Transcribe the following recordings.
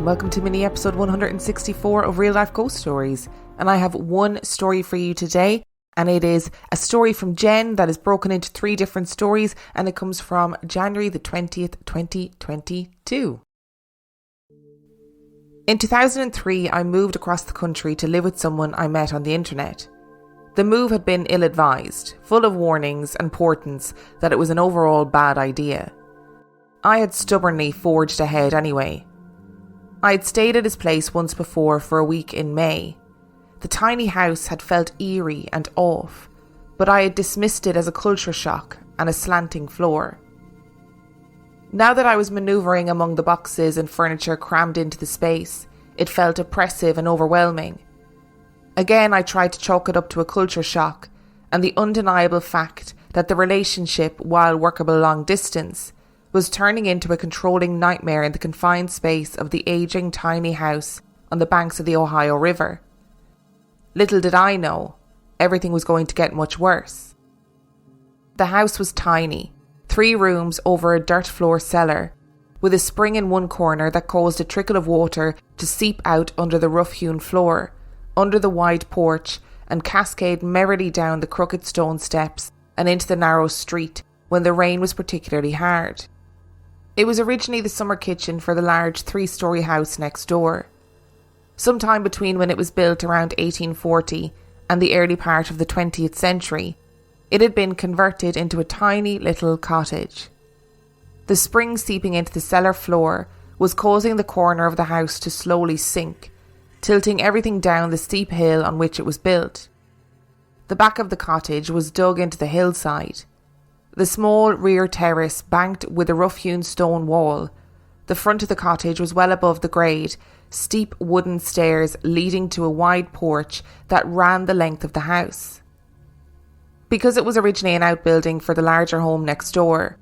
and welcome to mini episode 164 of Real Life Ghost Stories. And I have one story for you today, and it is a story from Jen that is broken into 3 different stories, and it comes from January the 20th, 2022. In 2003, I moved across the country to live with someone I met on the internet. The move had been ill-advised, full of warnings and portents that it was an overall bad idea. I had stubbornly forged ahead anyway. I had stayed at his place once before for a week in May. The tiny house had felt eerie and off, but I had dismissed it as a culture shock and a slanting floor. Now that I was manoeuvring among the boxes and furniture crammed into the space, it felt oppressive and overwhelming. Again, I tried to chalk it up to a culture shock and the undeniable fact that the relationship, while workable long distance, was turning into a controlling nightmare in the confined space of the ageing tiny house on the banks of the Ohio River. Little did I know, everything was going to get much worse. The house was tiny, 3 rooms over a dirt floor cellar, with a spring in one corner that caused a trickle of water to seep out under the rough-hewn floor, under the wide porch, and cascade merrily down the crooked stone steps and into the narrow street when the rain was particularly hard. It was originally the summer kitchen for the large 3-storey house next door. Sometime between when it was built around 1840 and the early part of the 20th century, it had been converted into a tiny little cottage. The spring seeping into the cellar floor was causing the corner of the house to slowly sink, tilting everything down the steep hill on which it was built. The back of the cottage was dug into the hillside. The small rear terrace banked with a rough-hewn stone wall. The front of the cottage was well above the grade, steep wooden stairs leading to a wide porch that ran the length of the house. Because it was originally an outbuilding for the larger home next door,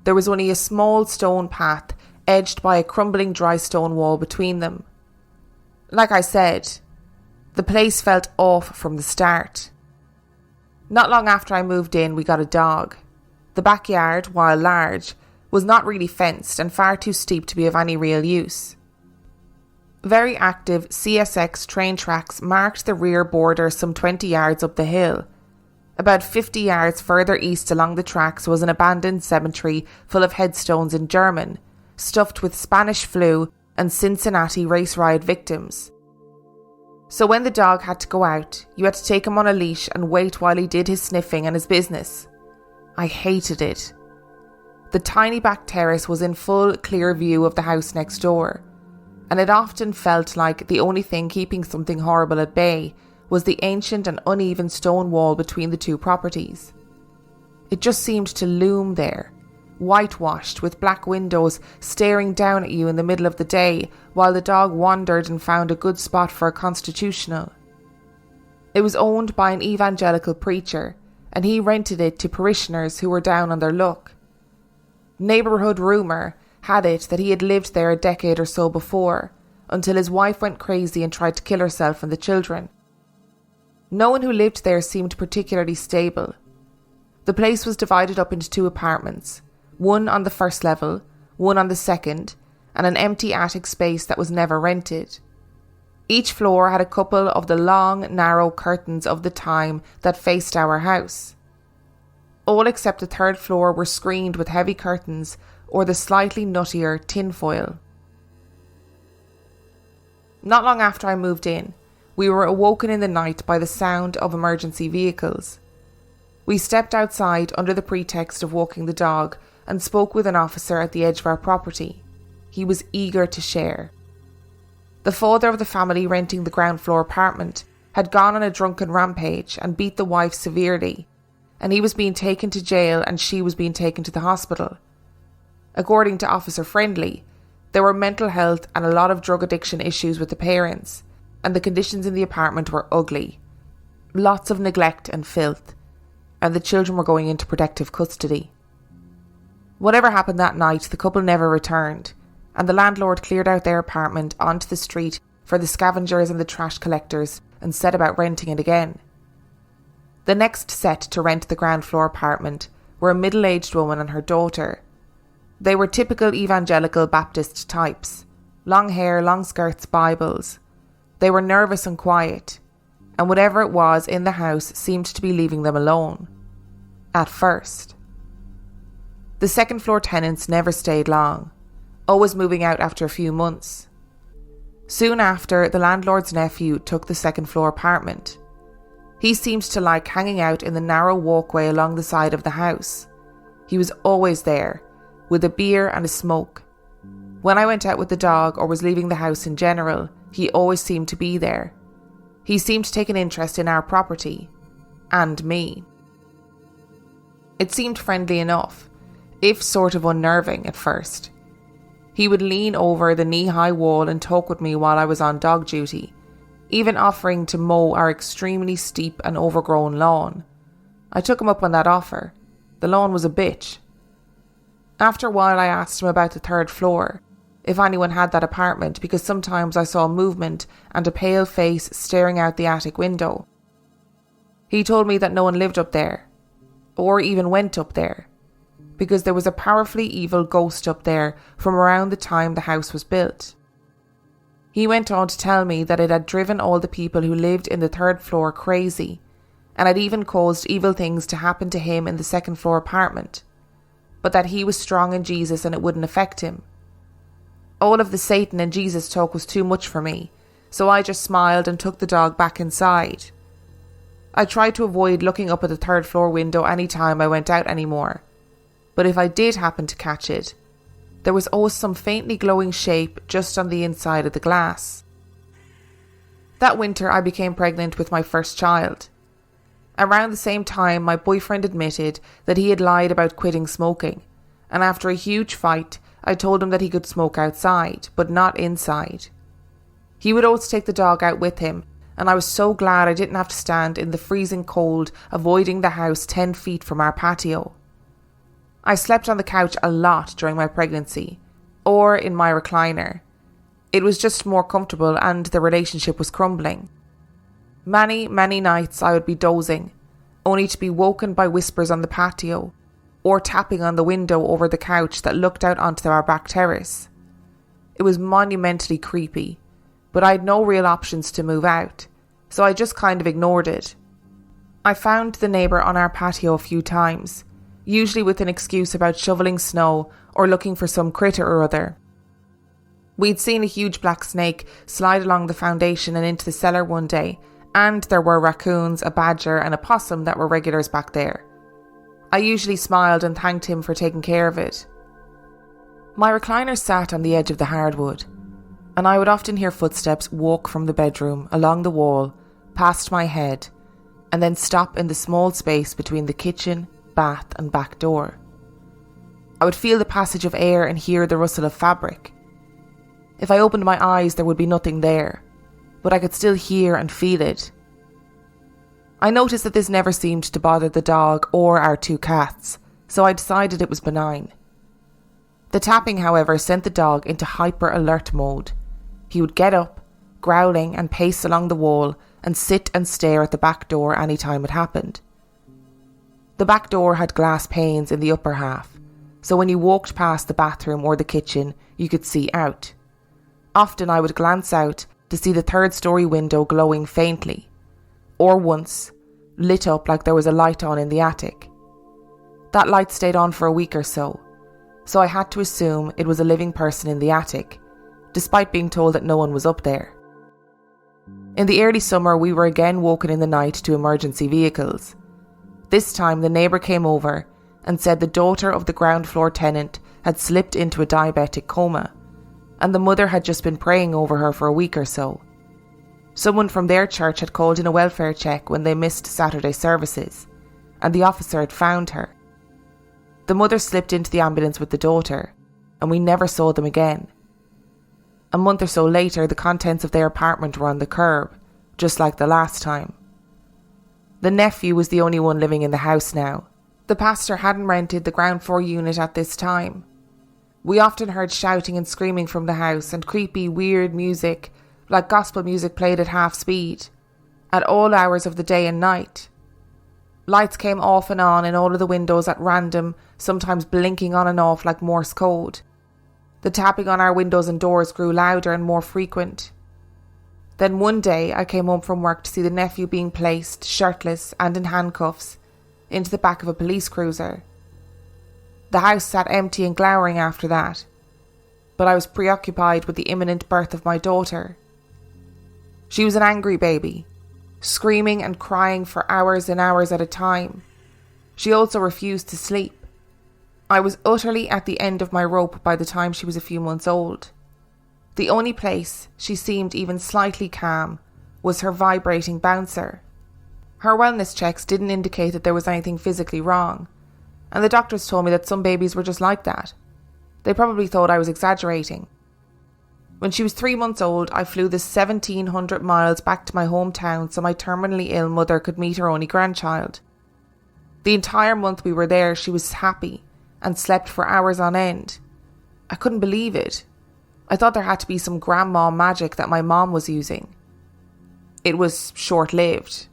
there was only a small stone path edged by a crumbling dry stone wall between them. Like I said, the place felt off from the start. Not long after I moved in, we got a dog. The backyard, while large, was not really fenced and far too steep to be of any real use. Very active CSX train tracks marked the rear border some 20 yards up the hill. About 50 yards further east along the tracks was an abandoned cemetery full of headstones in German, stuffed with Spanish flu and Cincinnati race riot victims. So when the dog had to go out, you had to take him on a leash and wait while he did his sniffing and his business. I hated it. The tiny back terrace was in full clear view of the house next door, and it often felt like the only thing keeping something horrible at bay was the ancient and uneven stone wall between the 2 properties. It just seemed to loom there, whitewashed with black windows staring down at you in the middle of the day while the dog wandered and found a good spot for a constitutional. It was owned by an evangelical preacher, and he rented it to parishioners who were down on their luck. Neighbourhood rumour had it that he had lived there a decade or so before, until his wife went crazy and tried to kill herself and the children. No one who lived there seemed particularly stable. The place was divided up into 2 apartments, one on the first level, one on the second, and an empty attic space that was never rented. Each floor had a couple of the long, narrow curtains of the time that faced our house. All except the 3rd floor were screened with heavy curtains or the slightly nuttier tinfoil. Not long after I moved in, we were awoken in the night by the sound of emergency vehicles. We stepped outside under the pretext of walking the dog and spoke with an officer at the edge of our property. He was eager to share. The father of the family renting the ground floor apartment had gone on a drunken rampage and beat the wife severely, and he was being taken to jail and she was being taken to the hospital. According to Officer Friendly, there were mental health and a lot of drug addiction issues with the parents, and the conditions in the apartment were ugly. Lots of neglect and filth, and the children were going into protective custody. Whatever happened that night, the couple never returned, and the landlord cleared out their apartment onto the street for the scavengers and the trash collectors and set about renting it again. The next set to rent the ground floor apartment were a middle-aged woman and her daughter. They were typical evangelical Baptist types, Long hair, long skirts, Bibles. They were nervous and quiet, and whatever it was in the house seemed to be leaving them alone. At first. The second floor tenants never stayed long, always moving out after a few months. Soon after, the landlord's nephew took the second floor apartment. He seemed to like hanging out in the narrow walkway along the side of the house. He was always there, with a beer and a smoke. When I went out with the dog or was leaving the house in general, he always seemed to be there. He seemed to take an interest in our property. And me. It seemed friendly enough, if sort of unnerving at first. He would lean over the knee-high wall and talk with me while I was on dog duty, even offering to mow our extremely steep and overgrown lawn. I took him up on that offer. The lawn was a bitch. After a while I asked him about the third floor, if anyone had that apartment, because sometimes I saw movement and a pale face staring out the attic window. He told me that no one lived up there, or even went up there, because there was a powerfully evil ghost up there from around the time the house was built. He went on to tell me that it had driven all the people who lived in the third floor crazy, and had even caused evil things to happen to him in the second floor apartment, but that he was strong in Jesus and it wouldn't affect him. All of the Satan and Jesus talk was too much for me, so I just smiled and took the dog back inside. I tried to avoid looking up at the third floor window any time I went out anymore, but if I did happen to catch it, there was always some faintly glowing shape just on the inside of the glass. That winter I became pregnant with my first child. Around the same time, my boyfriend admitted that he had lied about quitting smoking, and after a huge fight, I told him that he could smoke outside, but not inside. He would always take the dog out with him, and I was so glad I didn't have to stand in the freezing cold, avoiding the house 10 feet from our patio. I slept on the couch a lot during my pregnancy, or in my recliner. It was just more comfortable and the relationship was crumbling. Many, many nights I would be dozing, only to be woken by whispers on the patio, or tapping on the window over the couch that looked out onto our back terrace. It was monumentally creepy, but I had no real options to move out, so I just kind of ignored it. I found the neighbour on our patio a few times, usually with an excuse about shoveling snow or looking for some critter or other. We'd seen a huge black snake slide along the foundation and into the cellar one day, and there were raccoons, a badger and a possum that were regulars back there. I usually smiled and thanked him for taking care of it. My recliner sat on the edge of the hardwood, and I would often hear footsteps walk from the bedroom along the wall, past my head, and then stop in the small space between the kitchen, bath and back door. I would feel the passage of air and hear the rustle of fabric. If I opened my eyes, there would be nothing there, but I could still hear and feel it. I noticed that this never seemed to bother the dog or our 2 cats, so I decided it was benign. The tapping, however, sent the dog into hyper-alert mode. He would get up, growling, and pace along the wall and sit and stare at the back door any time it happened. The back door had glass panes in the upper half, so when you walked past the bathroom or the kitchen, you could see out. Often I would glance out to see the 3rd-story window glowing faintly, or once, lit up like there was a light on in the attic. That light stayed on for a week or so I had to assume it was a living person in the attic, despite being told that no one was up there. In the early summer, we were again woken in the night to emergency vehicles. This time the neighbour came over and said the daughter of the ground floor tenant had slipped into a diabetic coma, and the mother had just been praying over her for a week or so. Someone from their church had called in a welfare check when they missed Saturday services, and the officer had found her. The mother slipped into the ambulance with the daughter, and we never saw them again. A month or so later, the contents of their apartment were on the curb, just like the last time. The nephew was the only one living in the house now. The pastor hadn't rented the ground floor unit at this time. We often heard shouting and screaming from the house and creepy, weird music, like gospel music played at half speed, at all hours of the day and night. Lights came off and on in all of the windows at random, sometimes blinking on and off like Morse code. The tapping on our windows and doors grew louder and more frequent. Then one day I came home from work to see the nephew being placed, shirtless and in handcuffs, into the back of a police cruiser. The house sat empty and glowering after that, but I was preoccupied with the imminent birth of my daughter. She was an angry baby, screaming and crying for hours and hours at a time. She also refused to sleep. I was utterly at the end of my rope by the time she was a few months old. The only place she seemed even slightly calm was her vibrating bouncer. Her wellness checks didn't indicate that there was anything physically wrong, and the doctors told me that some babies were just like that. They probably thought I was exaggerating. When she was 3 months old, I flew the 1,700 miles back to my hometown so my terminally ill mother could meet her only grandchild. The entire month we were there, she was happy and slept for hours on end. I couldn't believe it. I thought there had to be some grandma magic that my mom was using. It was short-lived.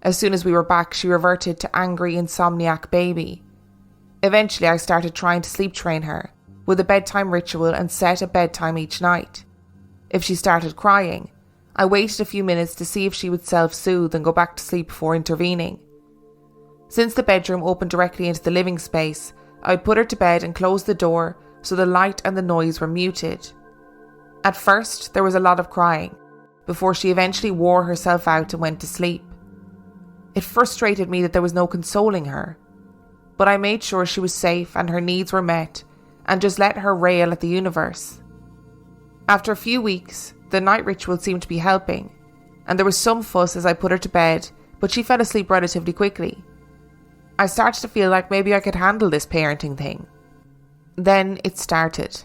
As soon as we were back, she reverted to angry, insomniac baby. Eventually, I started trying to sleep train her with a bedtime ritual and set a bedtime each night. If she started crying, I waited a few minutes to see if she would self-soothe and go back to sleep before intervening. Since the bedroom opened directly into the living space, I would put her to bed and close the door so the light and the noise were muted. At first, there was a lot of crying, before she eventually wore herself out and went to sleep. It frustrated me that there was no consoling her, but I made sure she was safe and her needs were met, and just let her rail at the universe. After a few weeks, the night ritual seemed to be helping, and there was some fuss as I put her to bed, but she fell asleep relatively quickly. I started to feel like maybe I could handle this parenting thing. Then it started.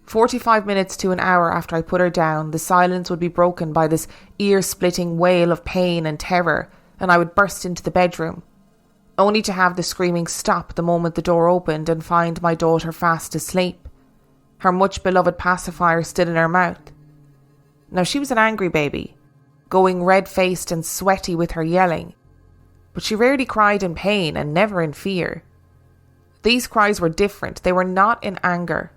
45 minutes to an hour after I put her down, the silence would be broken by this ear-splitting wail of pain and terror, and I would burst into the bedroom, only to have the screaming stop the moment the door opened and find my daughter fast asleep, her much-beloved pacifier still in her mouth. Now she was an angry baby, going red-faced and sweaty with her yelling, but she rarely cried in pain and never in fear. These cries were different. They were not in anger.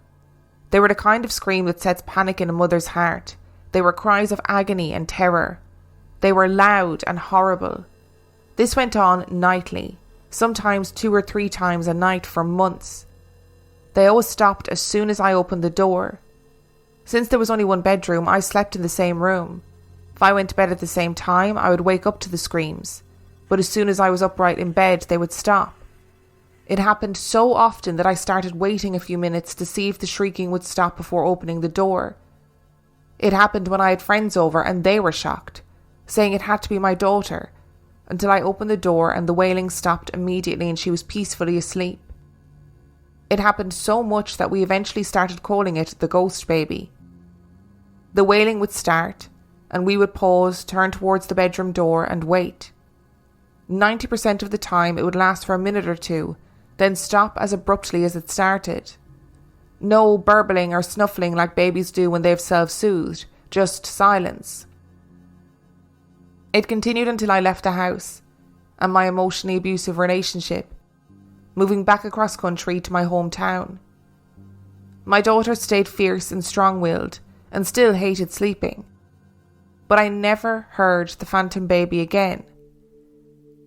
They were the kind of scream that sets panic in a mother's heart. They were cries of agony and terror. They were loud and horrible. This went on nightly, sometimes 2 or 3 times a night for months. They always stopped as soon as I opened the door. Since there was only one bedroom, I slept in the same room. If I went to bed at the same time, I would wake up to the screams, but as soon as I was upright in bed, they would stop. It happened so often that I started waiting a few minutes to see if the shrieking would stop before opening the door. It happened when I had friends over and they were shocked, saying it had to be my daughter, until I opened the door and the wailing stopped immediately and she was peacefully asleep. It happened so much that we eventually started calling it the ghost baby. The wailing would start and we would pause, turn towards the bedroom door and wait. 90% of the time it would last for a minute or two, then stop as abruptly as it started. No burbling or snuffling like babies do when they've self-soothed, just silence. It continued until I left the house and my emotionally abusive relationship, moving back across country to my hometown. My daughter stayed fierce and strong-willed and still hated sleeping, but I never heard the phantom baby again.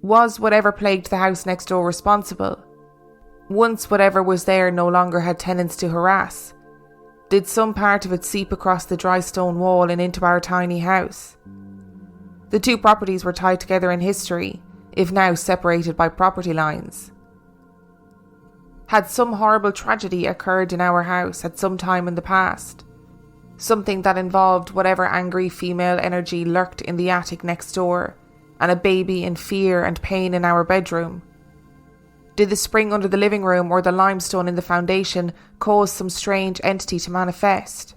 Was whatever plagued the house next door responsible? Once whatever was there no longer had tenants to harass, did some part of it seep across the dry stone wall and into our tiny house? The 2 properties were tied together in history, if now separated by property lines. Had some horrible tragedy occurred in our house at some time in the past? Something that involved whatever angry female energy lurked in the attic next door, and a baby in fear and pain in our bedroom? Did the spring under the living room or the limestone in the foundation cause some strange entity to manifest?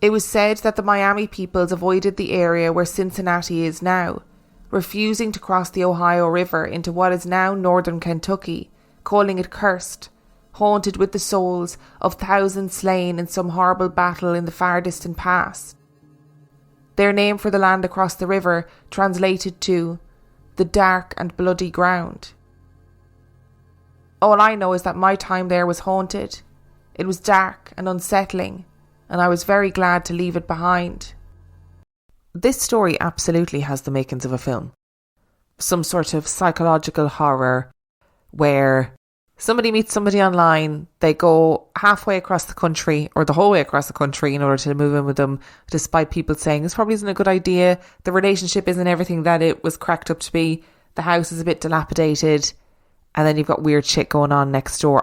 It was said that the Miami peoples avoided the area where Cincinnati is now, refusing to cross the Ohio River into what is now northern Kentucky, calling it cursed, haunted with the souls of thousands slain in some horrible battle in the far distant past. Their name for the land across the river translated to the dark and bloody ground. All I know is that my time there was haunted. It was dark and unsettling, and I was very glad to leave it behind. This story absolutely has the makings of a film. Some sort of psychological horror where somebody meets somebody online, they go halfway across the country or the whole way across the country in order to move in with them, despite people saying this probably isn't a good idea, the relationship isn't everything that it was cracked up to be, the house is a bit dilapidated, and then you've got weird shit going on next door.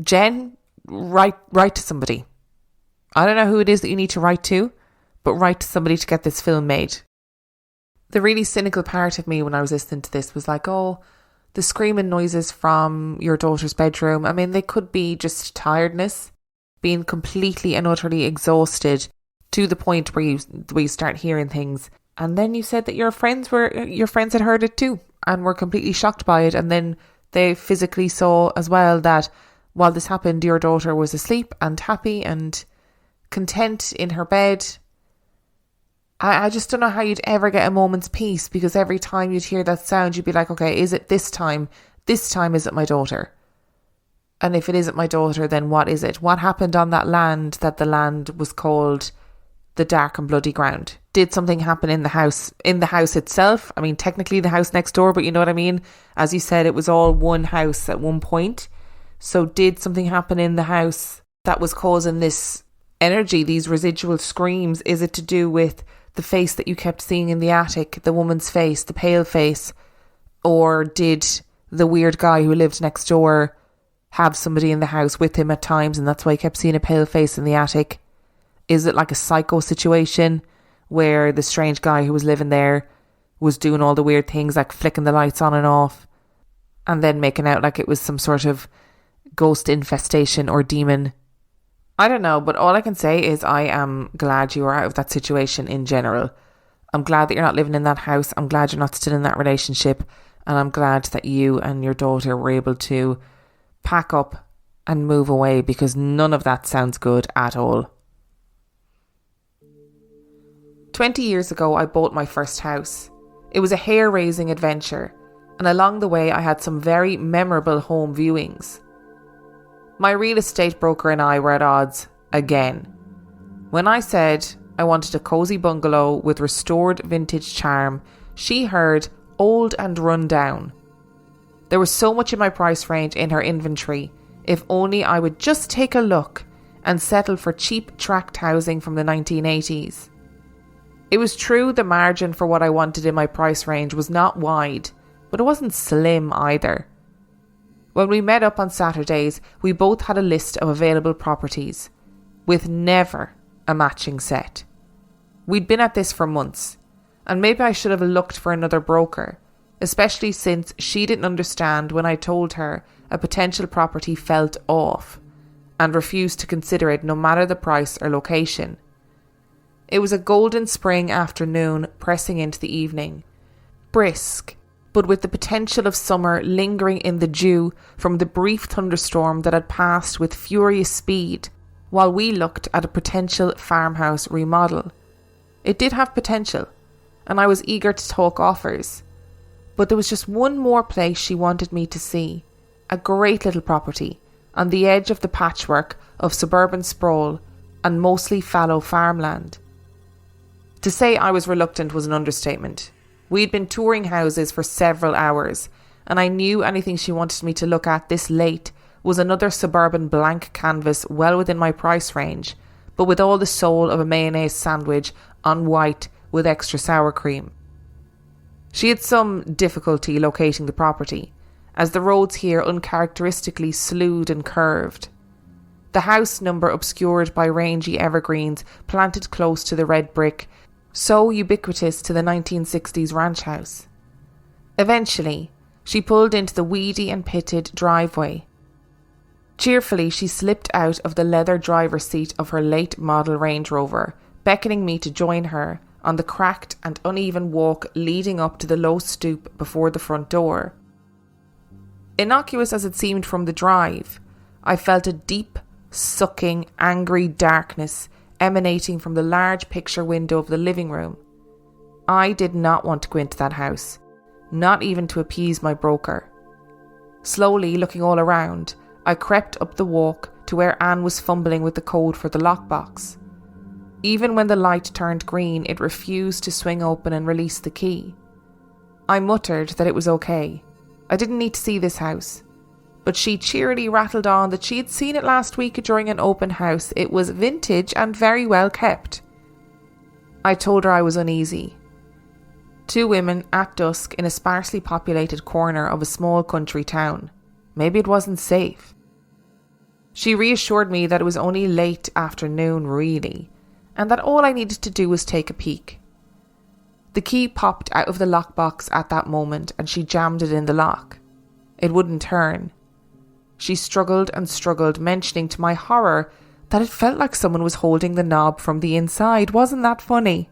Jen, write to somebody. I don't know who it is that you need to write to, but write to somebody to get this film made. The really cynical part of me when I was listening to this was like, oh, the screaming noises from your daughter's bedroom. I mean, they could be just tiredness, being completely and utterly exhausted to the point where you start hearing things. And then you said that your friends had heard it too and were completely shocked by it. And then they physically saw as well that while this happened, your daughter was asleep and happy and content in her bed. I just don't know how you'd ever get a moment's peace, because every time you'd hear that sound, you'd be like, okay, is it this time? This time, is it my daughter? And if it isn't my daughter, then what is it? What happened on that land that the land was called the Dark and Bloody Ground? Did something happen in the house itself? I mean, technically the house next door, but you know what I mean? As you said, it was all one house at one point. So did something happen in the house that was causing this energy, these residual screams? Is it to do with the face that you kept seeing in the attic, the woman's face, the pale face? Or did the weird guy who lived next door have somebody in the house with him at times, and that's why he kept seeing a pale face in the attic? Is it like a psycho situation where the strange guy who was living there was doing all the weird things like flicking the lights on and off and then making out like it was some sort of ghost infestation or demon? I don't know, but all I can say is I am glad you are out of that situation in general. I'm glad that you're not living in that house. I'm glad you're not still in that relationship. And I'm glad that you and your daughter were able to pack up and move away, because none of that sounds good at all. 20 years ago, I bought my first house. It was a hair-raising adventure, and along the way I had some very memorable home viewings. My real estate broker and I were at odds again. When I said I wanted a cosy bungalow with restored vintage charm, she heard old and run down. There was so much in my price range in her inventory. If only I would just take a look and settle for cheap tract housing from the 1980s. It was true the margin for what I wanted in my price range was not wide, but it wasn't slim either. When we met up on Saturdays, we both had a list of available properties, with never a matching set. We'd been at this for months, and maybe I should have looked for another broker, especially since she didn't understand when I told her a potential property felt off, and refused to consider it no matter the price or location. It was a golden spring afternoon pressing into the evening, brisk, but with the potential of summer lingering in the dew from the brief thunderstorm that had passed with furious speed while we looked at a potential farmhouse remodel. It did have potential, and I was eager to talk offers. But there was just one more place she wanted me to see, a great little property on the edge of the patchwork of suburban sprawl and mostly fallow farmland. To say I was reluctant was an understatement. We'd been touring houses for several hours, and I knew anything she wanted me to look at this late was another suburban blank canvas well within my price range, but with all the soul of a mayonnaise sandwich on white with extra sour cream. She had some difficulty locating the property, as the roads here uncharacteristically slewed and curved. The house number obscured by rangy evergreens planted close to the red brick, so ubiquitous to the 1960s ranch house. Eventually, she pulled into the weedy and pitted driveway. Cheerfully, she slipped out of the leather driver's seat of her late model Range Rover, beckoning me to join her on the cracked and uneven walk leading up to the low stoop before the front door. Innocuous as it seemed from the drive, I felt a deep, sucking, angry darkness emanating from the large picture window of the living room. I did not want to go into that house, not even to appease my broker. Slowly looking all around, I crept up the walk to where Anne was fumbling with the code for the lockbox. Even when the light turned green, it refused to swing open and release the key. I muttered that it was okay. I didn't need to see this house. But she cheerily rattled on that she had seen it last week during an open house. It was vintage and very well kept. I told her I was uneasy. 2 women at dusk in a sparsely populated corner of a small country town. Maybe it wasn't safe. She reassured me that it was only late afternoon really, and that all I needed to do was take a peek. The key popped out of the lockbox at that moment and she jammed it in the lock. It wouldn't turn. She struggled and struggled, mentioning to my horror that it felt like someone was holding the knob from the inside. Wasn't that funny?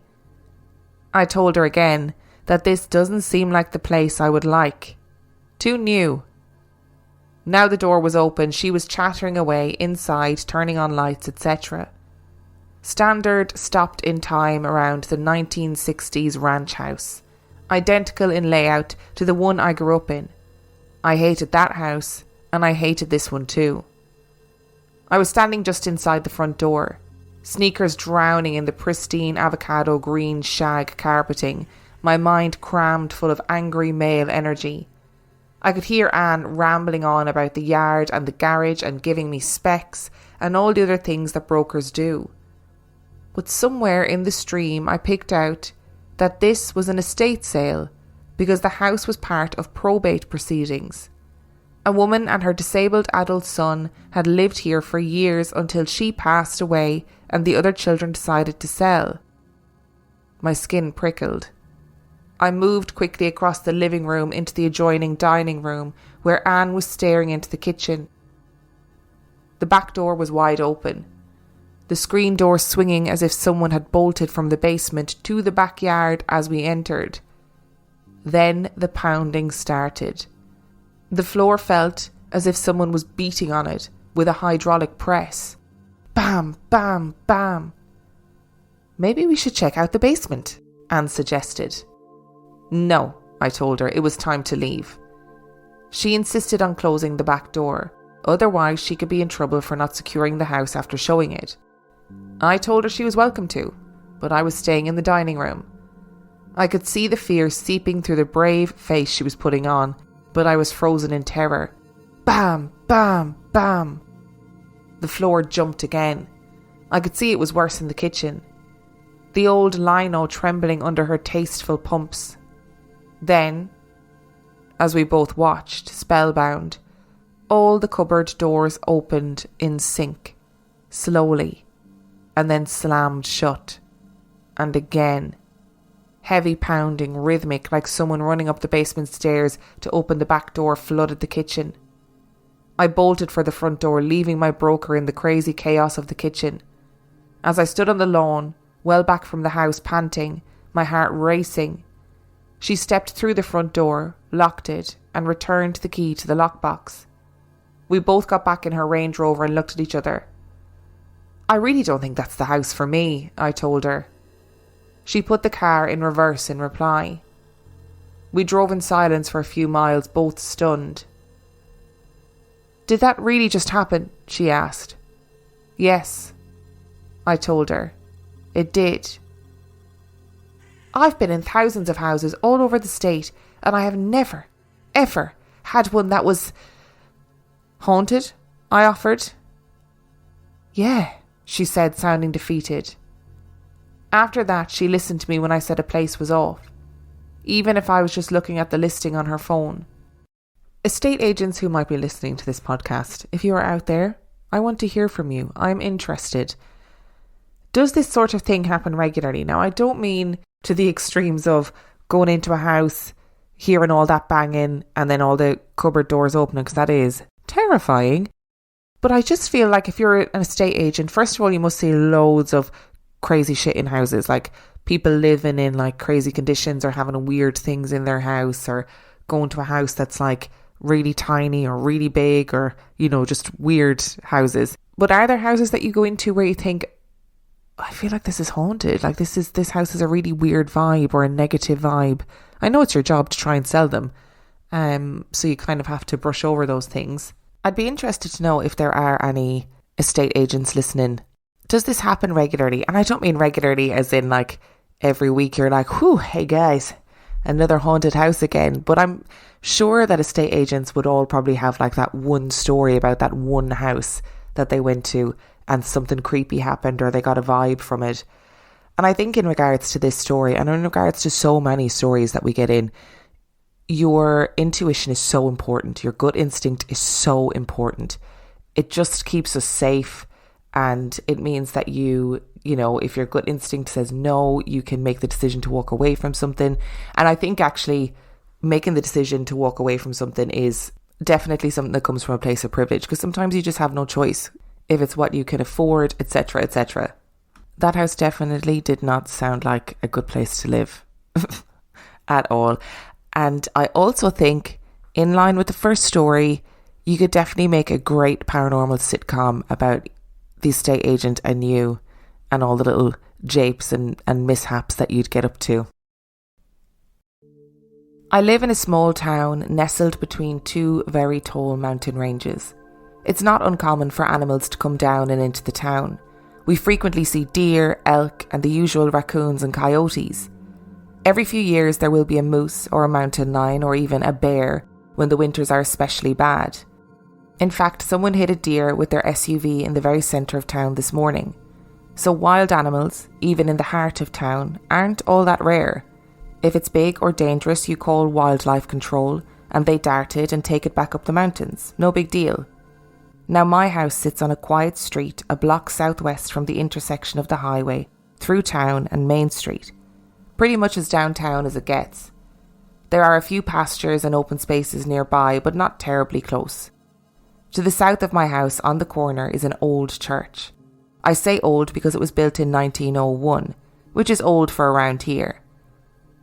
I told her again that this doesn't seem like the place I would like. Too new. Now the door was open, she was chattering away inside, turning on lights, etc. Standard stopped in time around the 1960s ranch house, identical in layout to the one I grew up in. I hated that house, and I hated this one too. I was standing just inside the front door, sneakers drowning in the pristine avocado green shag carpeting, my mind crammed full of angry male energy. I could hear Anne rambling on about the yard and the garage and giving me specs and all the other things that brokers do. But somewhere in the stream I picked out that this was an estate sale because the house was part of probate proceedings. A woman and her disabled adult son had lived here for years until she passed away and the other children decided to sell. My skin prickled. I moved quickly across the living room into the adjoining dining room where Anne was staring into the kitchen. The back door was wide open, the screen door swinging as if someone had bolted from the basement to the backyard as we entered. Then the pounding started. The floor felt as if someone was beating on it with a hydraulic press. Bam, bam, bam. Maybe we should check out the basement, Anne suggested. No, I told her, it was time to leave. She insisted on closing the back door, otherwise she could be in trouble for not securing the house after showing it. I told her she was welcome to, but I was staying in the dining room. I could see the fear seeping through the brave face she was putting on, but I was frozen in terror. Bam, bam, bam. The floor jumped again. I could see it was worse in the kitchen. The old lino trembling under her tasteful pumps. Then, as we both watched, spellbound, all the cupboard doors opened in sync, slowly, and then slammed shut. And again. Heavy pounding, rhythmic, like someone running up the basement stairs to open the back door, flooded the kitchen. I bolted for the front door, leaving my broker in the crazy chaos of the kitchen. As I stood on the lawn, well back from the house, panting, my heart racing, she stepped through the front door, locked it, and returned the key to the lockbox. We both got back in her Range Rover and looked at each other. I really don't think that's the house for me, I told her. She put the car in reverse in reply. We drove in silence for a few miles, both stunned. Did that really just happen? She asked. Yes, I told her. It did. I've been in thousands of houses all over the state and I have never, ever had one that was haunted, I offered. Yeah, she said, sounding defeated. After that, she listened to me when I said a place was off, even if I was just looking at the listing on her phone. Estate agents who might be listening to this podcast, if you are out there, I want to hear from you. I'm interested. Does this sort of thing happen regularly? Now, I don't mean to the extremes of going into a house, hearing all that banging, and then all the cupboard doors opening, because that is terrifying. But I just feel like if you're an estate agent, first of all, you must see loads of crazy shit in houses, like people living in like crazy conditions or having weird things in their house, or going to a house that's like really tiny or really big, or, you know, just weird houses. But are there houses that you go into where you think, I feel like this is haunted, like this house has a really weird vibe or a negative vibe? I know it's your job to try and sell them, so you kind of have to brush over those things. I'd be interested to know if there are any estate agents listening. Does this happen regularly? And I don't mean regularly as in like every week you're like, whew, hey guys, another haunted house again. But I'm sure that estate agents would all probably have like that one story about that one house that they went to and something creepy happened or they got a vibe from it. And I think in regards to this story and in regards to so many stories that we get in, your intuition is so important. Your gut instinct is so important. It just keeps us safe, and it means that you know, if your gut instinct says no, you can make the decision to walk away from something. And I think actually making the decision to walk away from something is definitely something that comes from a place of privilege, because sometimes you just have no choice if it's what you can afford, etc., etc. That house definitely did not sound like a good place to live at all. And I also think, in line with the first story, you could definitely make a great paranormal sitcom about the estate agent and you and all the little japes and mishaps that you'd get up to. I live in a small town nestled between two very tall mountain ranges. It's not uncommon for animals to come down and into the town. We frequently see deer, elk, and the usual raccoons and coyotes. Every few years there will be a moose or a mountain lion or even a bear when the winters are especially bad. In fact, someone hit a deer with their SUV in the very centre of town this morning. So wild animals, even in the heart of town, aren't all that rare. If it's big or dangerous, you call wildlife control and they dart it and take it back up the mountains. No big deal. Now my house sits on a quiet street a block southwest from the intersection of the highway, through town and Main Street. Pretty much as downtown as it gets. There are a few pastures and open spaces nearby, but not terribly close. To the south of my house, on the corner, is an old church. I say old because it was built in 1901, which is old for around here.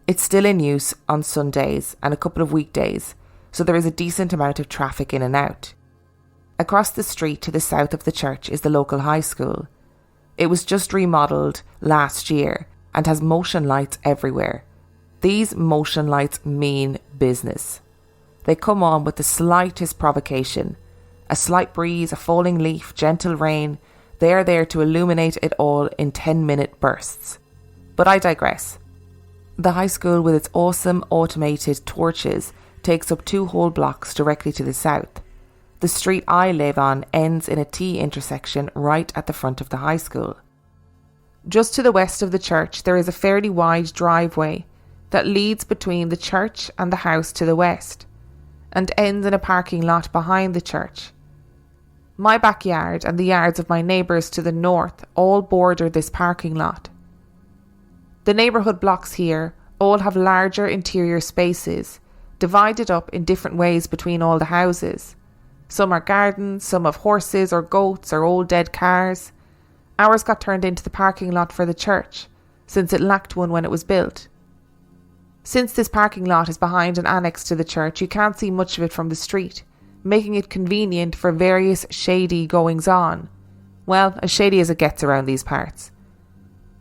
It's still in use on Sundays and a couple of weekdays, so there is a decent amount of traffic in and out. Across the street to the south of the church is the local high school. It was just remodelled last year and has motion lights everywhere. These motion lights mean business. They come on with the slightest provocation. A slight breeze, a falling leaf, gentle rain, they are there to illuminate it all in 10-minute bursts. But I digress. The high school with its awesome automated torches takes up 2 whole blocks directly to the south. The street I live on ends in a T intersection right at the front of the high school. Just to the west of the church there is a fairly wide driveway that leads between the church and the house to the west and ends in a parking lot behind the church. My backyard and the yards of my neighbours to the north all border this parking lot. The neighbourhood blocks here all have larger interior spaces, divided up in different ways between all the houses. Some are gardens, some have horses or goats or old dead cars. Ours got turned into the parking lot for the church, since it lacked one when it was built. Since this parking lot is behind an annex to the church, you can't see much of it from the street, making it convenient for various shady goings-on. Well, as shady as it gets around these parts.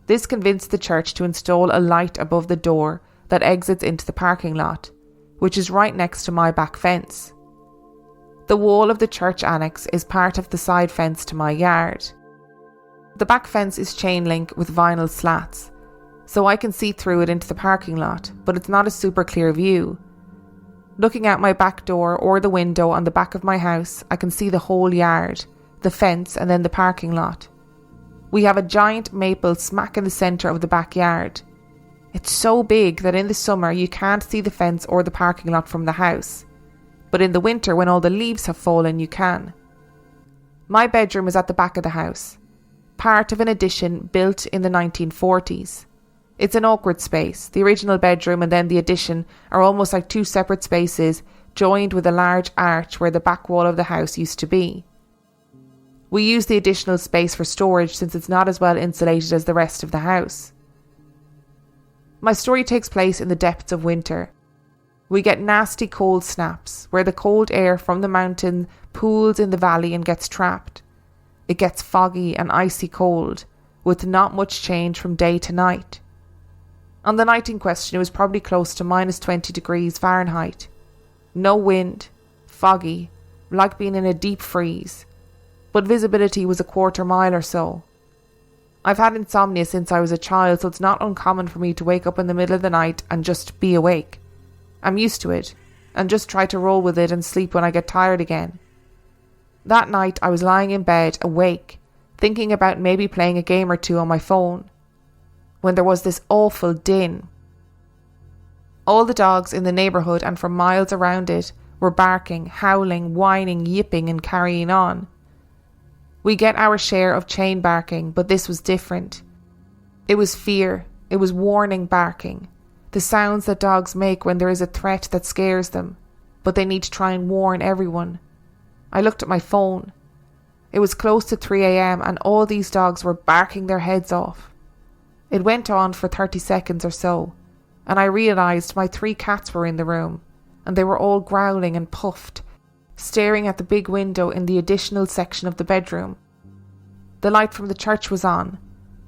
This convinced the church to install a light above the door that exits into the parking lot, which is right next to my back fence. The wall of the church annex is part of the side fence to my yard. The back fence is chain link with vinyl slats, so I can see through it into the parking lot, but it's not a super clear view. Looking out my back door or the window on the back of my house, I can see the whole yard, the fence and then the parking lot. We have a giant maple smack in the centre of the backyard. It's so big that in the summer you can't see the fence or the parking lot from the house, but in the winter when all the leaves have fallen you can. My bedroom is at the back of the house, part of an addition built in the 1940s. It's an awkward space. The original bedroom and then the addition are almost like 2 separate spaces joined with a large arch where the back wall of the house used to be. We use the additional space for storage since it's not as well insulated as the rest of the house. My story takes place in the depths of winter. We get nasty cold snaps where the cold air from the mountain pools in the valley and gets trapped. It gets foggy and icy cold, with not much change from day to night. On the night in question, it was probably close to -20 degrees Fahrenheit. No wind, foggy, like being in a deep freeze, but visibility was a quarter mile or so. I've had insomnia since I was a child, so it's not uncommon for me to wake up in the middle of the night and just be awake. I'm used to it, and just try to roll with it and sleep when I get tired again. That night I was lying in bed, awake, thinking about maybe playing a game or two on my phone, when there was this awful din. All the dogs in the neighbourhood and for miles around it were barking, howling, whining, yipping and carrying on. We get our share of chain barking, but this was different. It was fear, it was warning barking, the sounds that dogs make when there is a threat that scares them, but they need to try and warn everyone. I looked at my phone. It was close to 3 a.m. and all these dogs were barking their heads off. It went on for 30 seconds or so, and I realised my 3 cats were in the room, and they were all growling and puffed, staring at the big window in the additional section of the bedroom. The light from the church was on,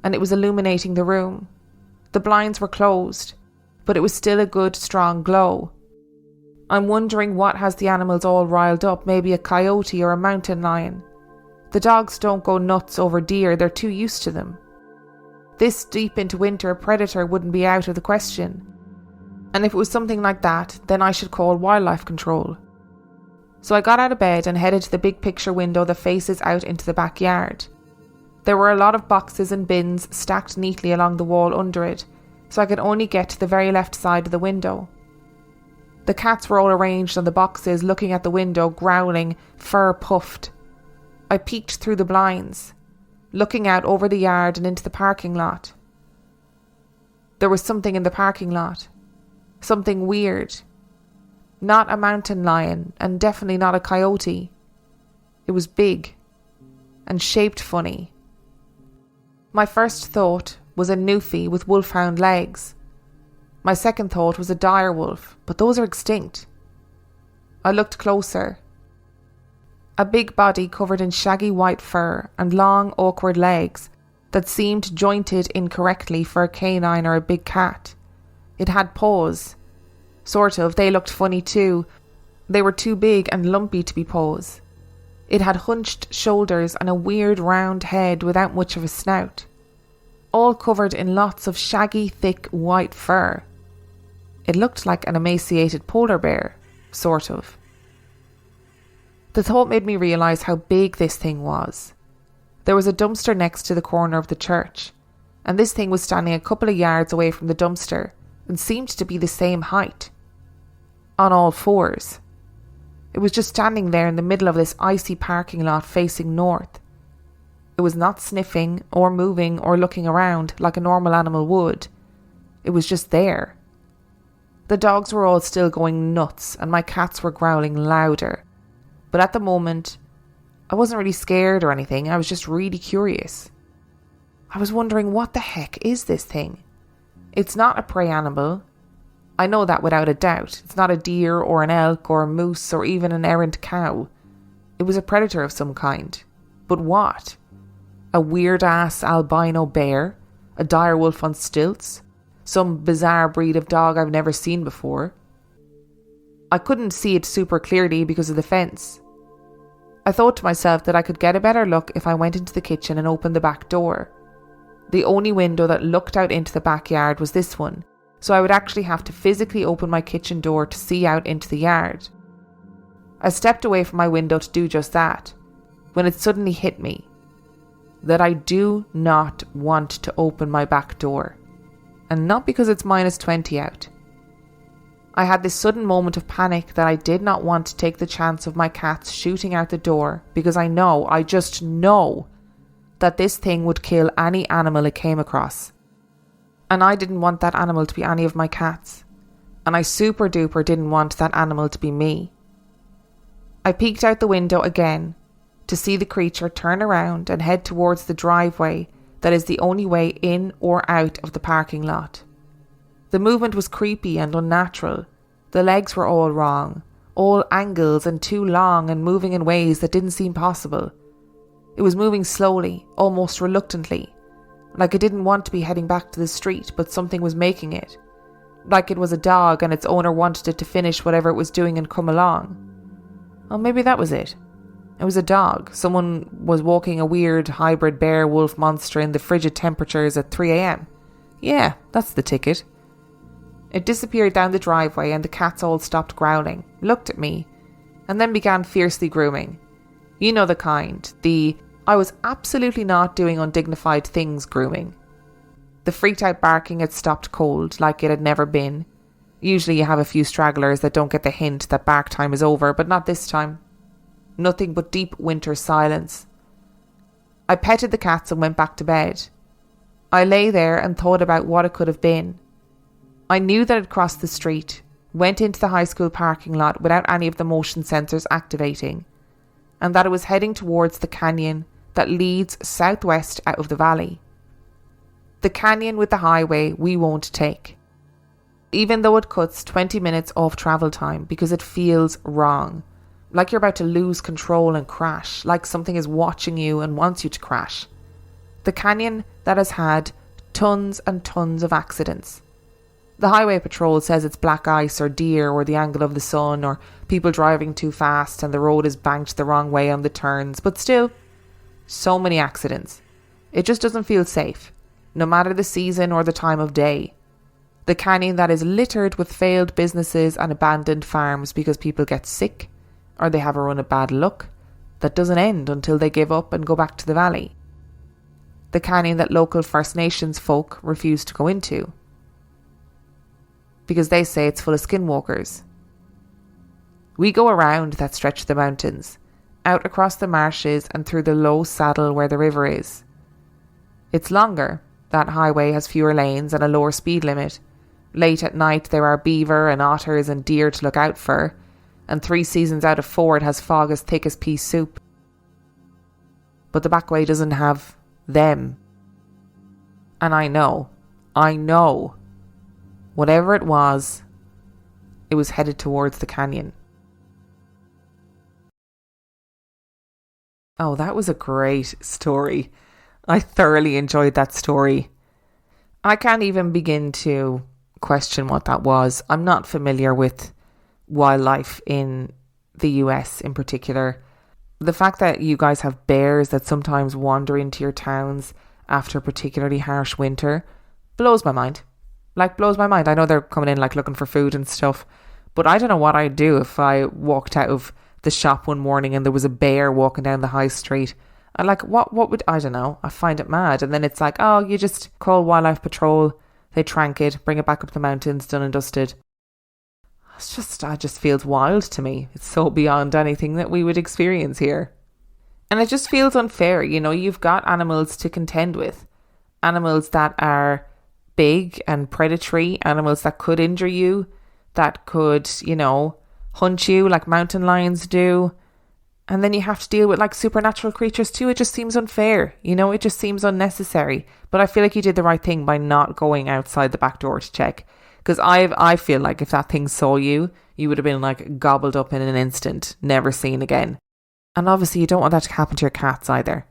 and it was illuminating the room. The blinds were closed, but it was still a good, strong glow. I'm wondering what has the animals all riled up, maybe a coyote or a mountain lion. The dogs don't go nuts over deer, they're too used to them. This deep into winter, a predator wouldn't be out of the question. And if it was something like that, then I should call wildlife control. So I got out of bed and headed to the big picture window that faces out into the backyard. There were a lot of boxes and bins stacked neatly along the wall under it, so I could only get to the very left side of the window. The cats were all arranged on the boxes, looking at the window, growling, fur puffed. I peeked through the blinds, looking out over the yard and into the parking lot. There was something in the parking lot. Something weird. Not a mountain lion, and definitely not a coyote. It was big, and shaped funny. My first thought was a newfie with wolfhound legs. My second thought was a dire wolf, but those are extinct. I looked closer. A big body covered in shaggy white fur and long, awkward legs that seemed jointed incorrectly for a canine or a big cat. It had paws. Sort of, they looked funny too. They were too big and lumpy to be paws. It had hunched shoulders and a weird round head without much of a snout. All covered in lots of shaggy, thick, white fur. It looked like an emaciated polar bear, sort of. The thought made me realise how big this thing was. There was a dumpster next to the corner of the church, and this thing was standing a couple of yards away from the dumpster and seemed to be the same height. On all fours. It was just standing there in the middle of this icy parking lot facing north. It was not sniffing or moving or looking around like a normal animal would. It was just there. The dogs were all still going nuts and my cats were growling louder. But at the moment, I wasn't really scared or anything. I was just really curious. I was wondering, what the heck is this thing? It's not a prey animal. I know that without a doubt. It's not a deer or an elk or a moose or even an errant cow. It was a predator of some kind. But what? A weird-ass albino bear? A dire wolf on stilts? Some bizarre breed of dog I've never seen before? I couldn't see it super clearly because of the fence. I thought to myself that I could get a better look if I went into the kitchen and opened the back door. The only window that looked out into the backyard was this one, so I would actually have to physically open my kitchen door to see out into the yard. I stepped away from my window to do just that, when it suddenly hit me that I do not want to open my back door, and not because it's -20 out. I had this sudden moment of panic that I did not want to take the chance of my cats shooting out the door because I just know that this thing would kill any animal it came across. And I didn't want that animal to be any of my cats. And I super duper didn't want that animal to be me. I peeked out the window again to see the creature turn around and head towards the driveway that is the only way in or out of the parking lot. The movement was creepy and unnatural. The legs were all wrong, all angles and too long and moving in ways that didn't seem possible. It was moving slowly, almost reluctantly, like it didn't want to be heading back to the street, but something was making it. Like it was a dog and its owner wanted it to finish whatever it was doing and come along. Oh, maybe that was it. It was a dog. Someone was walking a weird hybrid bear-wolf monster in the frigid temperatures at 3 a.m. Yeah, that's the ticket. It disappeared down the driveway and the cats all stopped growling, looked at me, and then began fiercely grooming. You know the kind. The I was absolutely not doing undignified things grooming. The freaked out barking had stopped cold, like it had never been. Usually you have a few stragglers that don't get the hint that bark time is over, but not this time. Nothing but deep winter silence. I petted the cats and went back to bed. I lay there and thought about what it could have been. I knew that it crossed the street, went into the high school parking lot without any of the motion sensors activating, and that it was heading towards the canyon that leads southwest out of the valley. The canyon with the highway we won't take. Even though it cuts 20 minutes off travel time because it feels wrong. Like you're about to lose control and crash. Like something is watching you and wants you to crash. The canyon that has had tons and tons of accidents. The highway patrol says it's black ice or deer or the angle of the sun or people driving too fast and the road is banked the wrong way on the turns. But still, so many accidents. It just doesn't feel safe, no matter the season or the time of day. The canyon that is littered with failed businesses and abandoned farms because people get sick or they have a run of bad luck that doesn't end until they give up and go back to the valley. The canyon that local First Nations folk refuse to go into because they say it's full of skinwalkers. We go around that stretch of the mountains, out across the marshes and through the low saddle where the river is. It's longer. That highway has fewer lanes and a lower speed limit. Late at night there are beaver and otters and deer to look out for, and 3 seasons out of 4 it has fog as thick as pea soup. But the back way doesn't have them. And I know, whatever it was headed towards the canyon. Oh, that was a great story. I thoroughly enjoyed that story. I can't even begin to question what that was. I'm not familiar with wildlife in the US in particular. The fact that you guys have bears that sometimes wander into your towns after a particularly harsh winter blows my mind. Blows my mind. I know they're coming in looking for food and stuff, but I don't know what I'd do if I walked out of the shop one morning and there was a bear walking down the high street. I I don't know. I find it mad. And then it's you just call wildlife patrol, they trank it, bring it back up the mountains, done and dusted. It just feels wild to me. It's so beyond anything that we would experience here. And it just feels unfair. You've got animals to contend with. Animals that are big and predatory, animals that could injure you, that could, hunt you like mountain lions do. And then you have to deal with supernatural creatures too. It just seems unfair. It just seems unnecessary. But I feel like you did the right thing by not going outside the back door to check. Because I feel like if that thing saw you, you would have been gobbled up in an instant, never seen again. And obviously you don't want that to happen to your cats either.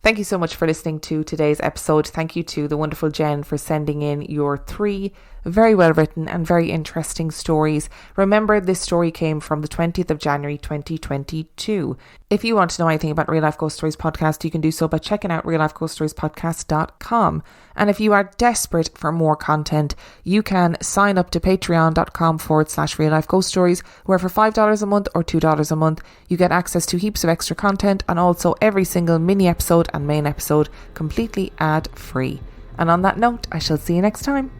Thank you so much for listening to today's episode. Thank you to the wonderful Jen for sending in your 3 very well written and very interesting stories. Remember, this story came from the 20th of January 2022. If you want to know anything about Real Life Ghost Stories podcast, you can do so by checking out reallifeghoststoriespodcast.com. And if you are desperate for more content, you can sign up to patreon.com/Real Life Ghost Stories, where for $5 a month or $2 a month, you get access to heaps of extra content and also every single mini episode and main episode completely ad free. And on that note, I shall see you next time.